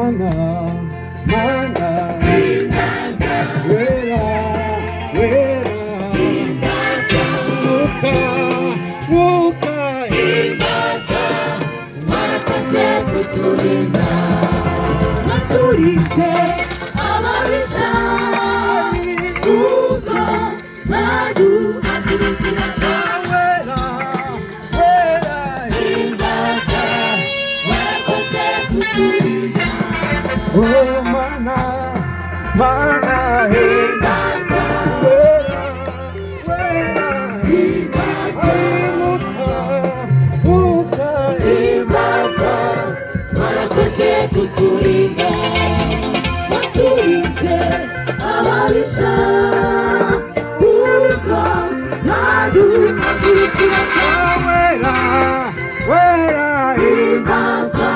mana mana wera wera muka muka mwakoze kuturinda maturise ababisha kuko baduhagurukira wera wera imbaza mwakoze kuturinda oh mana mana imbaza wera wera imbaza muka imbaza mwakoze kuturinda maturise ababisha kuko baduhagurukira wera wera imbaza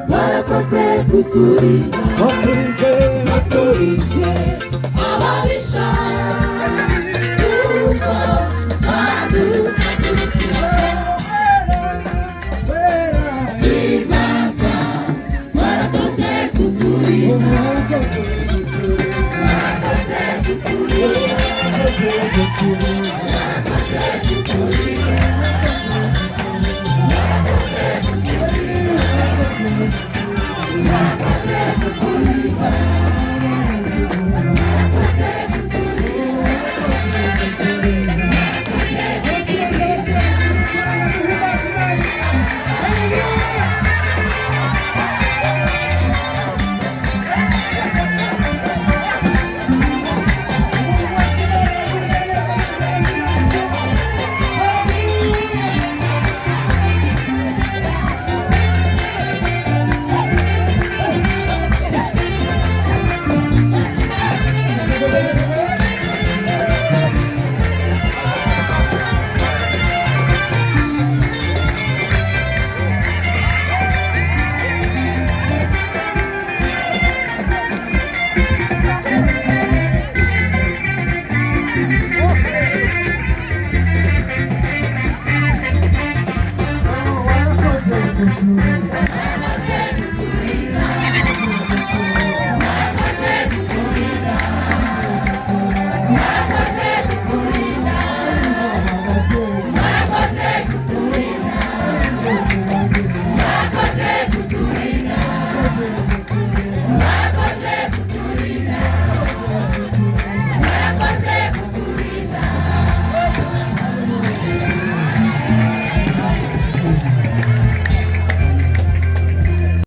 mwakoze kuturinda baturize maturise ababisha kuko baduhagurukira wera imbaza mwakoze kuturinda mwakoze kuturinda wera